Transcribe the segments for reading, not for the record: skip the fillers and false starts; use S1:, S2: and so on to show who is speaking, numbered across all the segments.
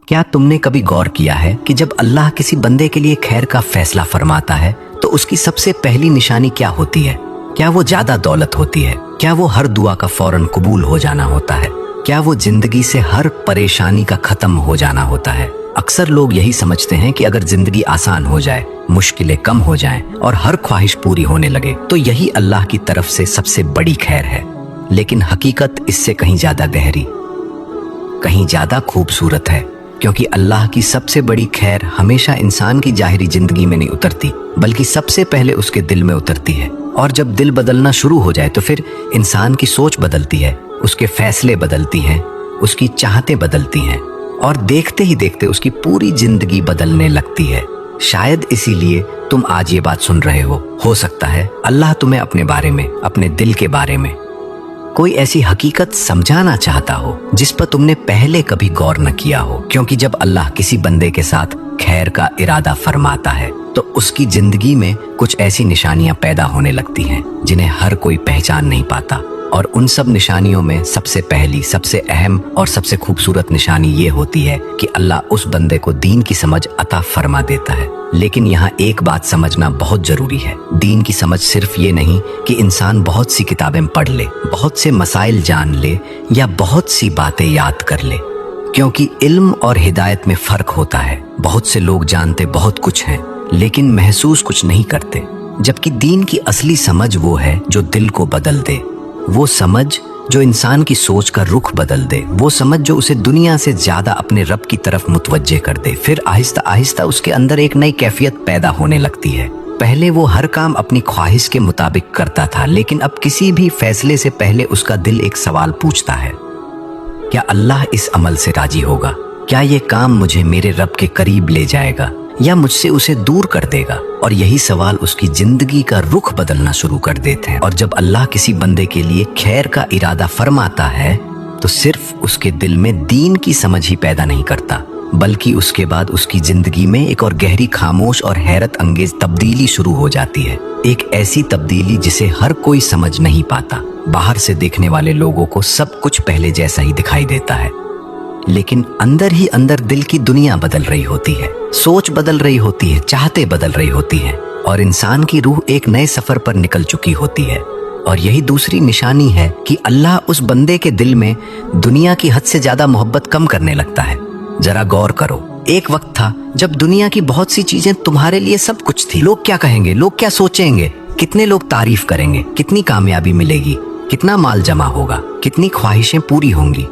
S1: क्या तुमने कभी गौर किया है कि जब अल्लाह किसी बंदे के लिए खैर का फैसला फरमाता है तो उसकी सबसे पहली निशानी क्या होती है? क्या वो ज्यादा दौलत होती है? क्या वो हर दुआ का फौरन कबूल हो जाना होता है? क्या वो जिंदगी से हर परेशानी का खत्म हो जाना होता है? अक्सर लोग यही समझते हैं कि अगर जिंदगी आसान हो जाए, मुश्किलें कम हो जाएं और हर ख्वाहिश पूरी होने लगे तो यही अल्लाह की तरफ से सबसे बड़ी खैर है। लेकिन हकीकत इससे कहीं ज्यादा गहरी, कहीं ज्यादा खूबसूरत है, क्योंकि अल्लाह की सबसे बड़ी खैर हमेशा इंसान की जाहिरी जिंदगी में नहीं उतरती, बल्कि सबसे पहले उसके दिल में उतरती है। और जब दिल बदलना शुरू हो जाए तो फिर इंसान की सोच बदलती है, उसके फैसले बदलती हैं, उसकी चाहतें बदलती हैं और देखते ही देखते उसकी पूरी जिंदगी बदलने लगती है। शायद इसीलिए तुम आज ये बात सुन रहे हो सकता है अल्लाह तुम्हें अपने बारे में, अपने दिल के बारे में कोई ऐसी हकीकत समझाना चाहता हो जिस पर तुमने पहले कभी गौर न किया हो। क्योंकि जब अल्लाह किसी बंदे के साथ खैर का इरादा फरमाता है तो उसकी जिंदगी में कुछ ऐसी निशानियां पैदा होने लगती हैं जिन्हें हर कोई पहचान नहीं पाता। और उन सब निशानियों में सबसे पहली, सबसे अहम और सबसे खूबसूरत निशानी ये होती है कि अल्लाह उस बंदे को दीन की समझ अता फरमा देता है। लेकिन यहाँ एक बात समझना बहुत जरूरी है। दीन की समझ सिर्फ ये नहीं कि इंसान बहुत सी किताबें पढ़ ले, बहुत से मसाइल जान ले या बहुत सी बातें याद कर ले, क्योंकि इल्म और हिदायत में फर्क होता है। बहुत से लोग जानते बहुत कुछ हैं लेकिन महसूस कुछ नहीं करते, जबकि दीन की असली समझ वो है जो दिल को बदल दे, वो समझ जो इंसान की सोच का रुख बदल दे, वो समझ जो उसे दुनिया से ज्यादा अपने रब की तरफ मुतवज्जे कर दे। फिर आहिस्ता आहिस्ता उसके अंदर एक नई कैफियत पैदा होने लगती है। पहले वो हर काम अपनी ख्वाहिश के मुताबिक करता था, लेकिन अब किसी भी फैसले से पहले उसका दिल एक सवाल पूछता है, क्या अल्लाह इस अमल से राजी होगा? क्या ये काम मुझे मेरे रब के करीब ले जाएगा या मुझसे उसे दूर कर देगा? और यही सवाल उसकी जिंदगी का रुख बदलना शुरू कर देते हैं। और जब अल्लाह किसी बंदे के लिए खैर का इरादा फरमाता है तो सिर्फ उसके दिल में दीन की समझ ही पैदा नहीं करता, बल्कि उसके बाद उसकी जिंदगी में एक और गहरी, खामोश और हैरत अंगेज तब्दीली शुरू हो जाती है। एक ऐसी तब्दीली जिसे हर कोई समझ नहीं पाता। बाहर से देखने वाले लोगों को सब कुछ पहले जैसा ही दिखाई देता है, लेकिन अंदर ही अंदर दिल की दुनिया बदल रही होती है, सोच बदल रही होती है, चाहते बदल रही होती हैं और इंसान की रूह एक नए सफर पर निकल चुकी होती है। और यही दूसरी निशानी है कि अल्लाह उस बंदे के दिल में दुनिया की हद से ज्यादा मोहब्बत कम करने लगता है। जरा गौर करो, एक वक्त था जब दुनिया की बहुत सी चीजें तुम्हारे लिए सब कुछ थी। लोग क्या कहेंगे, लोग क्या सोचेंगे, कितने लोग तारीफ करेंगे, कितनी कामयाबी मिलेगी, कितना माल जमा होगा, कितनी ख्वाहिशें पूरी होंगी,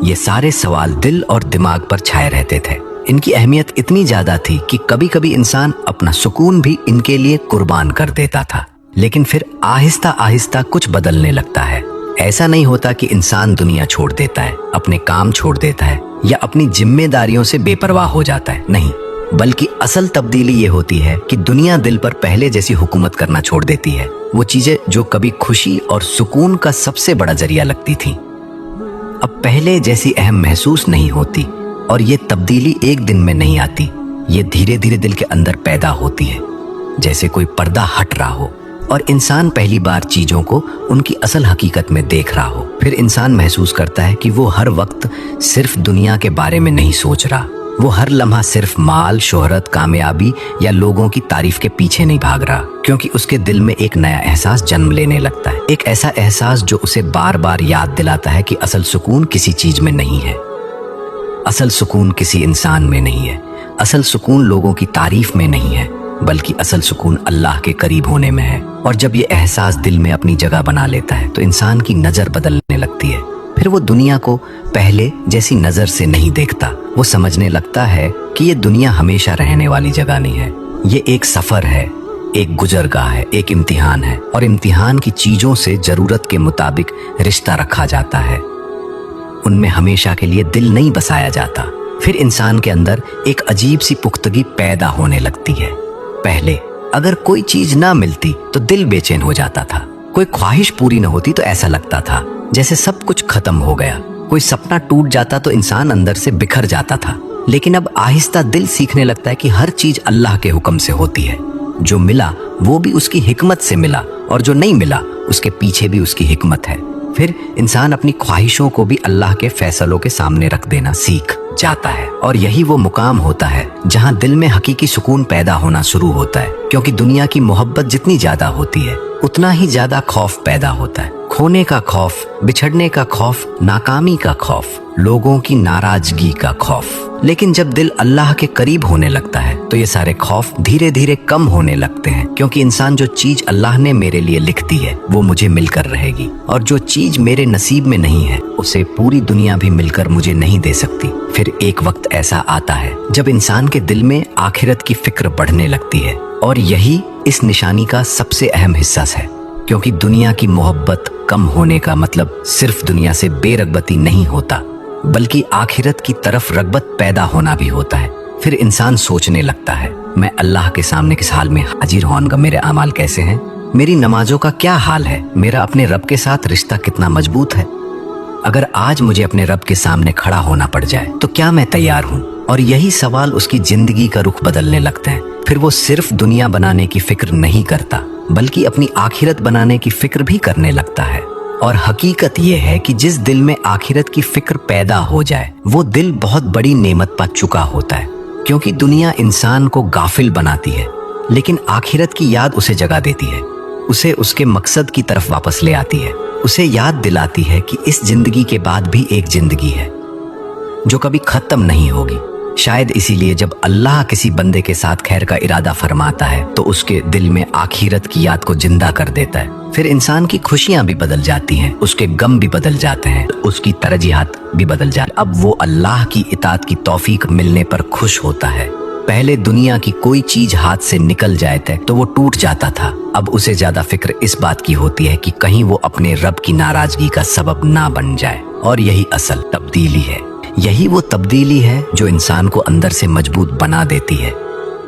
S1: ये सारे सवाल दिल और दिमाग पर छाए रहते थे। इनकी अहमियत इतनी ज्यादा थी कि कभी कभी इंसान अपना सुकून भी इनके लिए कुर्बान कर देता था। लेकिन फिर आहिस्ता आहिस्ता कुछ बदलने लगता है। ऐसा नहीं होता कि इंसान दुनिया छोड़ देता है, अपने काम छोड़ देता है या अपनी जिम्मेदारियों से बेपरवाह हो जाता है, नहीं, बल्कि असल तब्दीली ये होती है कि दुनिया दिल पर पहले जैसी हुकूमत करना छोड़ देती है। वो चीजें जो कभी खुशी और सुकून का सबसे बड़ा जरिया लगती थी अब पहले जैसी अहम महसूस नहीं होती। और ये तब्दीली एक दिन में नहीं आती, ये धीरे धीरे दिल के अंदर पैदा होती है, जैसे कोई पर्दा हट रहा हो और इंसान पहली बार चीजों को उनकी असल हकीकत में देख रहा हो। फिर इंसान महसूस करता है कि वो हर वक्त सिर्फ दुनिया के बारे में नहीं सोच रहा, वो हर लम्हा सिर्फ माल, शोहरत, कामयाबी या लोगों की तारीफ के पीछे नहीं भाग रहा, क्योंकि उसके दिल में एक नया एहसास जन्म लेने लगता है। एक ऐसा एहसास जो उसे बार बार याद दिलाता है कि असल सुकून किसी चीज में नहीं है, असल सुकून किसी इंसान में नहीं है, असल सुकून लोगों की तारीफ में नहीं है, बल्कि असल सुकून अल्लाह के करीब होने में है। और जब ये एहसास दिल में अपनी जगह बना लेता है तो इंसान की नजर बदलने लगती है। फिर वो दुनिया को पहले जैसी नजर से नहीं देखता। वो समझने लगता है कि ये दुनिया हमेशा रहने वाली जगह नहीं है, ये एक सफर है, एक गुजरगाह है, एक इम्तिहान है। और इम्तिहान की चीजों से जरूरत के मुताबिक रिश्ता रखा जाता है, उनमें हमेशा के लिए दिल नहीं बसाया जाता। फिर इंसान के अंदर एक अजीब सी पुख्तगी पैदा होने लगती है। पहले अगर कोई चीज ना मिलती तो दिल बेचैन हो जाता था, कोई ख्वाहिश पूरी न होती तो ऐसा लगता था जैसे सब कुछ खत्म हो गया, कोई सपना टूट जाता तो इंसान अंदर से बिखर जाता था। लेकिन अब आहिस्ता दिल सीखने लगता है कि हर चीज अल्लाह के हुक्म से होती है, जो मिला वो भी उसकी हिकमत से मिला और जो नहीं मिला उसके पीछे भी उसकी हिकमत है। फिर इंसान अपनी ख्वाहिशों को भी अल्लाह के फैसलों के सामने रख देना सीख जाता है। और यही वो मुकाम होता है जहाँ दिल में हकीकी सुकून पैदा होना शुरू होता है, क्योंकि दुनिया की मोहब्बत जितनी ज्यादा होती है उतना ही ज्यादा खौफ पैदा होता है। खोने का खौफ, बिछड़ने का खौफ, नाकामी का खौफ, लोगों की नाराजगी का खौफ। लेकिन जब दिल अल्लाह के करीब होने लगता है तो ये सारे खौफ धीरे धीरे कम होने लगते हैं, क्योंकि इंसान जो चीज अल्लाह ने मेरे लिए लिख दी है वो मुझे मिलकर रहेगी, और जो चीज मेरे नसीब में नहीं है उसे पूरी दुनिया भी मिलकर मुझे नहीं दे सकती। फिर एक वक्त ऐसा आता है जब इंसान के दिल में आखिरत की फिक्र बढ़ने लगती है, और यही इस निशानी का सबसे अहम हिस्सा है, क्योंकि दुनिया की मोहब्बत कम होने का मतलब सिर्फ दुनिया से बेरगबती नहीं होता, बल्कि आखिरत की तरफ रगबत पैदा होना भी होता है। फिर इंसान सोचने लगता है, मैं अल्लाह के सामने किस हाल में हाजिर होऊंगा, मेरे अमाल कैसे हैं, मेरी नमाजों का क्या हाल है, मेरा अपने रब के साथ रिश्ता कितना मजबूत है। अगर आज मुझे अपने रब के सामने खड़ा होना पड़ जाए तो क्या मैं तैयार हूँ? और यही सवाल उसकी जिंदगी का रुख बदलने लगते हैं। फिर वो सिर्फ दुनिया बनाने की फिक्र नहीं करता, बल्कि अपनी आखिरत बनाने की फिक्र भी करने लगता है। और हकीकत ये है कि जिस दिल में आखिरत की फिक्र पैदा हो जाए वो दिल बहुत बड़ी नेमत पा चुका होता है, क्योंकि दुनिया इंसान को गाफिल बनाती है, लेकिन आखिरत की याद उसे जगा देती है, उसे उसके मकसद की तरफ वापस ले आती है, उसे याद दिलाती है कि इस जिंदगी के बाद भी एक जिंदगी है जो कभी खत्म नहीं होगी। शायद इसीलिए जब अल्लाह किसी बंदे के साथ खैर का इरादा फरमाता है तो उसके दिल में आखिरत की याद को जिंदा कर देता है। फिर इंसान की खुशियां भी बदल जाती हैं, उसके गम भी बदल जाते हैं, उसकी तरजीहात भी बदल जाती हैं। अब वो अल्लाह की इताअत की तौफीक मिलने पर खुश होता है। पहले दुनिया की कोई चीज हाथ से निकल जाए तो वो टूट जाता था, अब उसे ज्यादा फिक्र इस बात की होती है कि कहीं वो अपने रब की नाराजगी का सबब ना बन जाए। और यही असल तब्दीली है, यही वो तब्दीली है जो इंसान को अंदर से मजबूत बना देती है।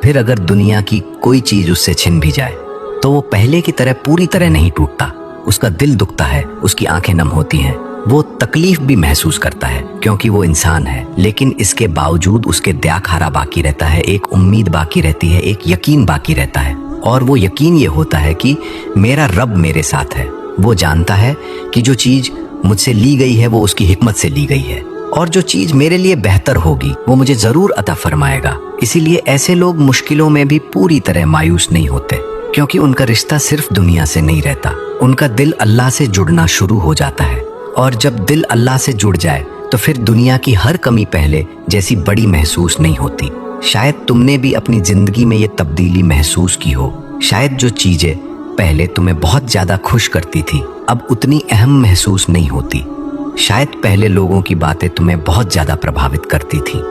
S1: फिर अगर दुनिया की कोई चीज उससे छिन भी जाए तो वो पहले की तरह पूरी तरह नहीं टूटता, उसका दिल दुखता है, उसकी आंखें नम होती हैं, वो तकलीफ भी महसूस करता है क्योंकि वो इंसान है। लेकिन इसके बावजूद उसके दया खारा बाकी रहता है, एक उम्मीद बाकी रहती है, एक यकीन बाकी रहता है। और वो यकीन ये होता है कि मेरा रब मेरे साथ है। वो जानता है कि जो चीज मुझसे ली गई है वो उसकी हिकमत से ली गई है, और जो चीज मेरे लिए बेहतर होगी वो मुझे जरूर अता फरमाएगा। इसीलिए ऐसे लोग मुश्किलों में भी पूरी तरह मायूस नहीं होते, क्योंकि उनका रिश्ता सिर्फ दुनिया से नहीं रहता, उनका दिल अल्लाह से जुड़ना शुरू हो जाता है। और जब दिल अल्लाह से जुड़ जाए तो फिर दुनिया की हर कमी पहले जैसी बड़ी महसूस नहीं होती। शायद तुमने भी अपनी जिंदगी में ये तब्दीली महसूस की हो। शायद जो चीजें पहले तुम्हें बहुत ज्यादा खुश करती थी अब उतनी अहम महसूस नहीं होती। शायद पहले लोगों की बातें तुम्हें बहुत ज्यादा प्रभावित करती थी,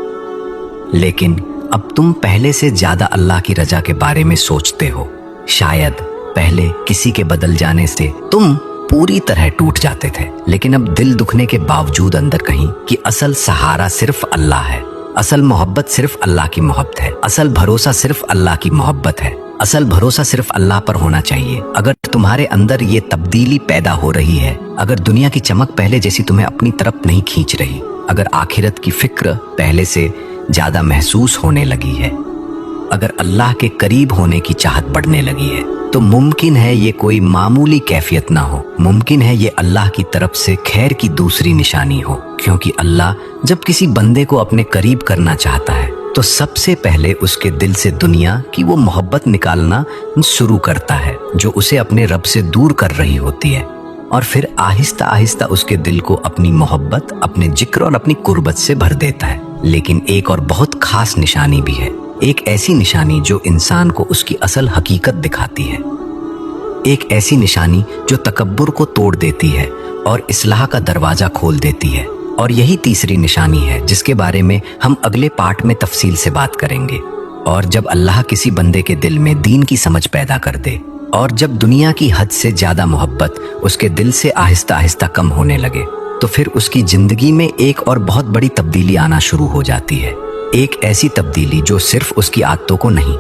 S1: लेकिन अब तुम पहले से ज्यादा अल्लाह की रजा के बारे में सोचते हो। शायद पहले किसी के बदल जाने से तुम पूरी तरह टूट जाते थे, लेकिन अब दिल दुखने के बावजूद अंदर कहीं कि असल सहारा सिर्फ अल्लाह है, असल मोहब्बत सिर्फ अल्लाह की मोहब्बत है, असल भरोसा सिर्फ अल्लाह की मोहब्बत है, असल भरोसा सिर्फ अल्लाह पर होना चाहिए। अगर तुम्हारे अंदर ये तब्दीली पैदा हो रही है, अगर दुनिया की चमक पहले जैसी तुम्हें अपनी तरफ नहीं खींच रही, अगर आखिरत की फिक्र पहले से ज्यादा महसूस होने लगी है, अगर अल्लाह के करीब होने की चाहत बढ़ने लगी है, तो मुमकिन है ये कोई मामूली कैफियत ना हो, मुमकिन है ये अल्लाह की तरफ से खैर की दूसरी निशानी हो। क्योंकि अल्लाह जब किसी बंदे को अपने करीब करना चाहता है तो सबसे पहले उसके दिल से दुनिया की वो मोहब्बत निकालना शुरू करता है जो उसे अपने रब से दूर कर रही होती है, और फिर आहिस्ता आहिस्ता उसके दिल को अपनी मोहब्बत, अपने जिक्र और अपनी कुर्बत से भर देता है। लेकिन एक और बहुत खास निशानी भी है, एक ऐसी निशानी जो इंसान को उसकी असल हकीकत दिखाती है, एक ऐसी निशानी जो तकब्बुर को तोड़ देती है और इस्लाह का दरवाजा खोल देती है। और यही तीसरी निशानी है जिसके बारे में हम अगले पार्ट में तफसील से बात करेंगे। और जब अल्लाह किसी बंदे के दिल में दीन की समझ पैदा कर दे, और जब दुनिया की हद से ज्यादा मोहब्बत उसके दिल से आहिस्ता आहिस्ता कम होने लगे, तो फिर उसकी जिंदगी में एक और बहुत बड़ी तब्दीली आना शुरू हो जाती है। एक ऐसी तब्दीली जो सिर्फ उसकी आदतों को नहीं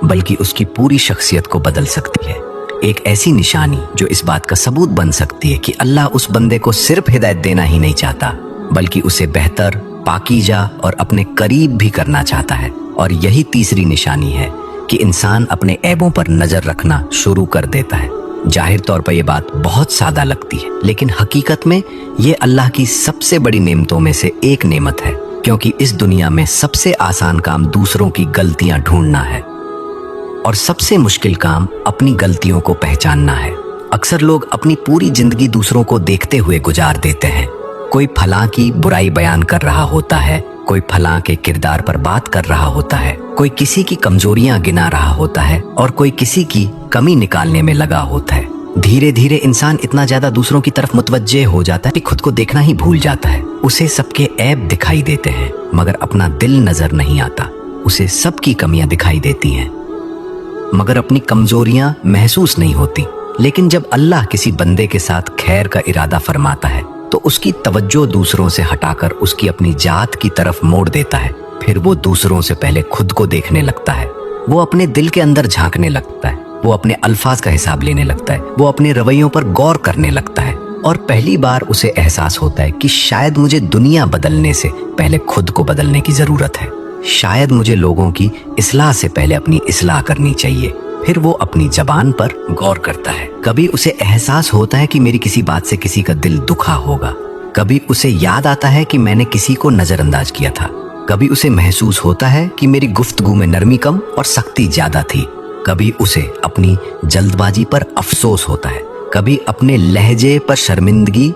S1: बल्कि उसकी पूरी शख्सियत को बदल सकती है। एक ऐसी निशानी जो इस बात का सबूत बन सकती है कि अल्लाह उस बंदे को सिर्फ हिदायत देना ही नहीं चाहता, बल्कि उसे बेहतर, पाकीज़ा और अपने करीब भी करना चाहता है। और यही तीसरी निशानी है कि इंसान अपने ऐबों पर नजर रखना शुरू कर देता है। जाहिर तौर पर यह बात बहुत सादा लगती है, लेकिन हकीकत में ये अल्लाह की सबसे बड़ी नेमतों में से एक नेमत है क्योंकि इस दुनिया में सबसे आसान काम दूसरों की गलतियां ढूंढना है और सबसे मुश्किल काम अपनी गलतियों को पहचानना है। अक्सर लोग अपनी पूरी जिंदगी दूसरों को देखते हुए गुजार देते हैं। कोई फलां की बुराई बयान कर रहा होता है, कोई फलां के किरदार पर बात कर रहा होता है, कोई किसी की कमजोरियां गिना रहा होता है और कोई किसी की कमी निकालने में लगा होता है। धीरे धीरे इंसान इतना ज्यादा दूसरों की तरफ मुतवज्जे हो जाता है कि खुद को देखना ही भूल जाता है। उसे सबके ऐब दिखाई देते हैं मगर अपना दिल नजर नहीं आता। उसे सबकी कमियां दिखाई देती हैं मगर अपनी कमजोरियां महसूस नहीं होती। लेकिन जब अल्लाह किसी बंदे के साथ खैर का इरादा फरमाता है तो उसकी तवज्जो दूसरों से हटाकर उसकी अपनी जात की तरफ मोड़ देता है। फिर वो दूसरों से पहले खुद को देखने लगता है। वो अपने दिल के अंदर झांकने लगता है। वो अपने अल्फाज का हिसाब लेने लगता है। वो अपने रवैयों पर गौर करने लगता है और पहली बार उसे एहसास होता है कि शायद मुझे दुनिया बदलने से पहले खुद को बदलने की जरूरत है। शायद मुझे लोगों की इस्लाह से पहले अपनी इस्लाह करनी चाहिए। फिर वो अपनी जबान पर गौर करता है। कभी उसे एहसास होता है कि मेरी किसी बात से किसी का दिल दुखा होगा। कभी उसे याद आता है कि मैंने किसी को नजरअंदाज किया था। कभी उसे महसूस होता है कि मेरी गुफ्तगू में नरमी कम और सख्ती ज्यादा थी। कभी उसे अपनी जल्दबाजी पर अफसोस होता है। कभी अपने लहजे पर शर्मिंदगी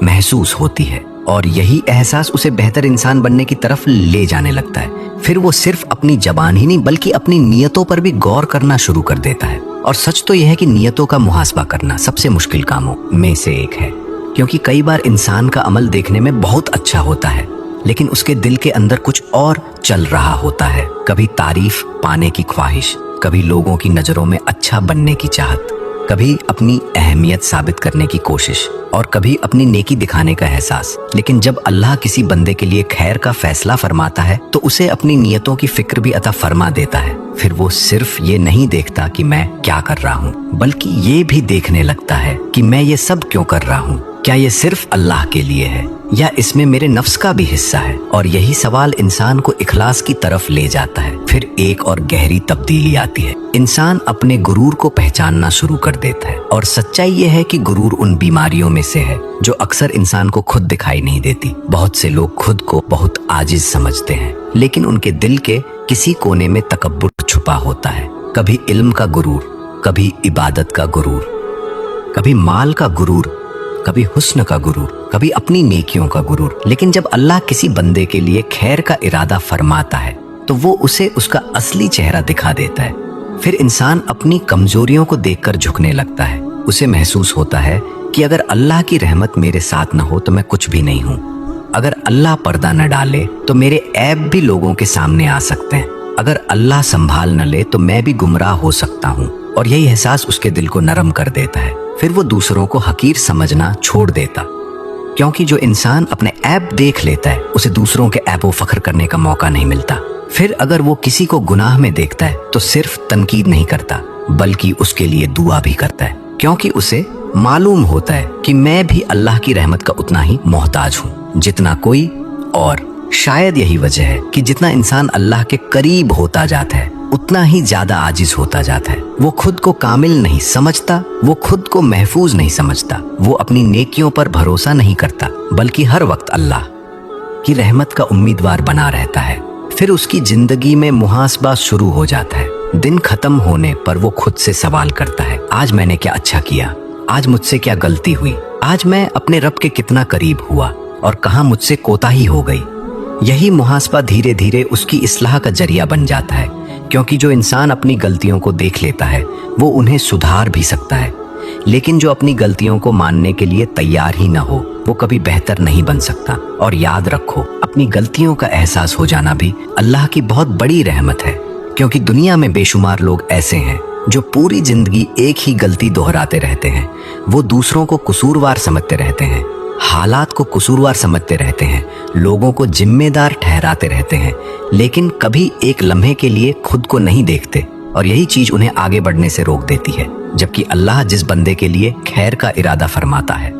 S1: महसूस होती है और यही एहसास उसे बेहतर इंसान बनने की तरफ ले जाने लगता है। फिर वो सिर्फ अपनी जबान ही नहीं बल्कि अपनी नियतों पर भी गौर करना शुरू कर देता है। और सच तो यह है कि नियतों का मुहासबा करना सबसे मुश्किल कामों में से एक है, क्योंकि कई बार इंसान का अमल देखने में बहुत अच्छा होता है लेकिन उसके दिल के अंदर कुछ और चल रहा होता है। कभी तारीफ पाने की ख्वाहिश, कभी लोगों की नजरों में अच्छा बनने की चाहत, कभी अपनी अहमियत साबित करने की कोशिश और कभी अपनी नेकी दिखाने का एहसास। लेकिन जब अल्लाह किसी बंदे के लिए खैर का फैसला फरमाता है तो उसे अपनी नियतों की फिक्र भी अता फरमा देता है। फिर वो सिर्फ ये नहीं देखता कि मैं क्या कर रहा हूँ बल्कि ये भी देखने लगता है कि मैं ये सब क्यों कर रहा हूँ। क्या ये सिर्फ अल्लाह के लिए है या इसमें मेरे नफ्स का भी हिस्सा है? और यही सवाल इंसान को इखलास की तरफ ले जाता है। फिर एक और गहरी तब्दीली आती है। इंसान अपने गुरूर को पहचानना शुरू कर देता है और सच्चाई यह है कि गुरूर उन बीमारियों में से है जो अक्सर इंसान को खुद दिखाई नहीं देती। बहुत से लोग खुद को बहुत आजिज समझते हैं लेकिन उनके दिल के किसी कोने में तकब्बुर छुपा होता है। कभी इल्म का गुरूर, कभी इबादत का गुरूर, कभी माल का गुरूर, कभी हुस्न का गुरूर, कभी अपनी नेकियों का गुरूर। लेकिन जब अल्लाह किसी बंदे के लिए खैर का इरादा फरमाता है तो वो उसे उसका असली चेहरा दिखा देता है। फिर इंसान अपनी कमजोरियों को देखकर झुकने लगता है। उसे महसूस होता है कि अगर अल्लाह की रहमत मेरे साथ न हो तो मैं कुछ भी नहीं हूँ। अगर अल्लाह पर्दा न डाले तो मेरे ऐब भी लोगों के सामने आ सकते हैं। अगर अल्लाह संभाल न ले तो मैं भी गुमराह हो सकता हूँ। और यही एहसास उसके दिल को नरम कर देता है। फिर वो दूसरों को हकीर समझना छोड़ देता, क्योंकि जो इंसान अपने ऐब देख लेता है उसे दूसरों के ऐब व फख्र करने का मौका नहीं मिलता। फिर अगर वो किसी को गुनाह में देखता है तो सिर्फ तनकीद नहीं करता बल्कि उसके लिए दुआ भी करता है, क्योंकि उसे मालूम होता है कि मैं भी अल्लाह की रहमत का उतना ही मोहताज हूँ जितना कोई और। शायद यही वजह है कि जितना इंसान अल्लाह के करीब होता जाता है उतना ही ज्यादा आजिज होता जाता है। वो खुद को कामिल नहीं समझता, वो खुद को महफूज नहीं समझता, वो अपनी नेकियों पर भरोसा नहीं करता बल्कि हर वक्त अल्लाह की रहमत का उम्मीदवार बना रहता है। फिर उसकी जिंदगी में मुहासबा शुरू हो जाता है। दिन खत्म होने पर वो खुद से सवाल करता है, आज मैंने क्या अच्छा किया, आज मुझसे क्या गलती हुई, आज मैं अपने रब के कितना करीब हुआ और कहाँ मुझसे कोताही हो गई। यही मुहासबा धीरे धीरे उसकी इस्लाह का जरिया बन जाता है, क्योंकि जो इंसान अपनी गलतियों को देख लेता है वो उन्हें सुधार भी सकता है, लेकिन जो अपनी गलतियों को मानने के लिए तैयार ही ना हो वो कभी बेहतर नहीं बन सकता। और याद रखो, अपनी गलतियों का एहसास हो जाना भी अल्लाह की बहुत बड़ी रहमत है, क्योंकि दुनिया में बेशुमार लोग ऐसे हैं जो पूरी जिंदगी एक ही गलती दोहराते रहते हैं। वो दूसरों को कसूरवार समझते रहते हैं, हालात को कसूरवार समझते रहते हैं, लोगों को जिम्मेदार ठहराते रहते हैं, लेकिन कभी एक लम्हे के लिए खुद को नहीं देखते। और यही चीज उन्हें आगे बढ़ने से रोक देती है। जबकि अल्लाह जिस बंदे के लिए खैर का इरादा फरमाता है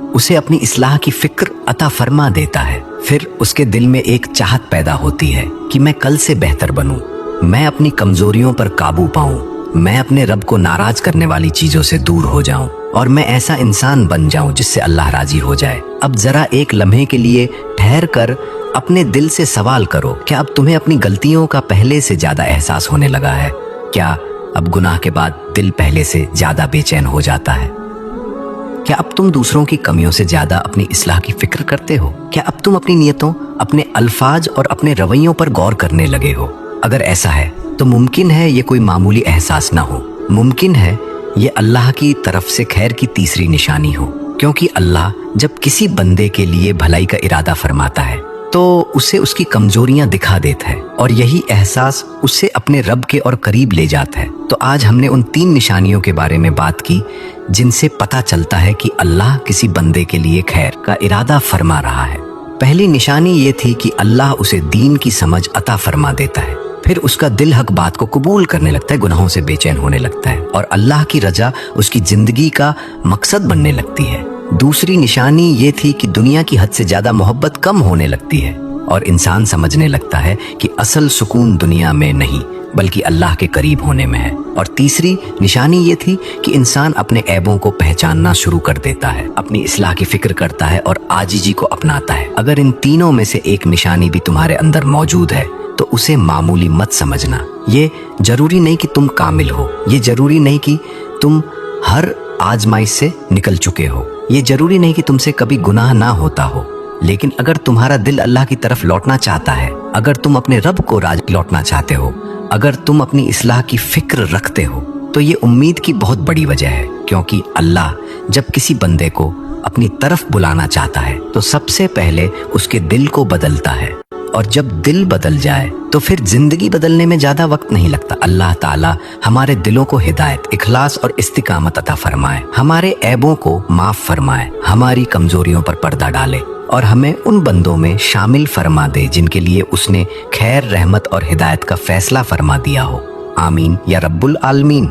S1: उसे अपनी इस्लाह की फिक्र अता फरमा देता है। फिर उसके दिल में एक चाहत पैदा होती है कि मैं कल से बेहतर बनूं, मैं अपनी कमजोरियों पर काबू पाऊं, मैं अपने रब को नाराज करने वाली चीजों से दूर हो जाऊं और मैं ऐसा इंसान बन जाऊं जिससे अल्लाह राजी हो जाए। अब जरा एक लम्हे के लिए ठहर कर अपने दिल से सवाल करो, क्या अब तुम्हें अपनी गलतियों का पहले से ज्यादा एहसास होने लगा है? क्या अब गुनाह के बाद दिल पहले से ज्यादा बेचैन हो जाता है? क्या अब तुम दूसरों की कमियों से ज्यादा अपनी इस्लाह की फिक्र करते हो? क्या अब तुम अपनी नियतों, अपने अल्फाज और अपने रवैयों पर गौर करने लगे हो? अगर ऐसा है तो मुमकिन है ये कोई मामूली एहसास ना हो, मुमकिन है ये अल्लाह की तरफ से खैर की तीसरी निशानी हो। क्योंकि अल्लाह जब किसी बंदे के लिए भलाई का इरादा फरमाता है तो उसे उसकी कमजोरियां दिखा देता है और यही एहसास उसे अपने रब के और करीब ले जाता है। तो आज हमने उन 3 निशानियों के बारे में बात की जिनसे पता चलता है कि अल्लाह किसी बंदे के लिए खैर का इरादा फरमा रहा है। पहली निशानी ये थी कि अल्लाह उसे दीन की समझ अता फरमा देता है, फिर उसका दिल हक बात को कबूल करने लगता है, गुनाहों से बेचैन होने लगता है और अल्लाह की रजा उसकी जिंदगी का मकसद बनने लगती है। दूसरी निशानी ये थी कि दुनिया की हद से ज्यादा मोहब्बत कम होने लगती है और इंसान समझने लगता है कि असल सुकून दुनिया में नहीं बल्कि अल्लाह के करीब होने में है। और तीसरी निशानी ये थी कि इंसान अपने ऐबों को पहचानना शुरू कर देता है, अपनी इस्लाह की फिक्र करता है और आजिजी को अपनाता है। अगर इन तीनों में से एक निशानी भी तुम्हारे अंदर मौजूद है तो उसे मामूली मत समझना। ये जरूरी नहीं कि तुम कामिल हो, ये जरूरी नहीं कि तुम हर आजमाइश से निकल चुके हो, ये जरूरी नहीं कि तुमसे कभी गुनाह ना होता हो, लेकिन अगर तुम्हारा दिल अल्लाह की तरफ लौटना चाहता है, अगर तुम अपने रब को राज लौटना चाहते हो, अगर तुम अपनी इस्लाह की फिक्र रखते हो तो ये उम्मीद की बहुत बड़ी वजह है। क्योंकि अल्लाह जब किसी बंदे को अपनी तरफ बुलाना चाहता है तो सबसे पहले उसके दिल को बदलता है और जब दिल बदल जाए तो फिर जिंदगी बदलने में ज्यादा वक्त नहीं लगता। अल्लाह ताला हमारे दिलों को हिदायत, इखलास और इस्तिकामत अता फरमाए, हमारे ऐबों को माफ फरमाए, हमारी कमजोरियों पर पर्दा डाले और हमें उन बंदों में शामिल फरमा दे जिनके लिए उसने खैर, रहमत और हिदायत का फैसला फरमा दिया हो। आमीन या रब्बुल आलमीन।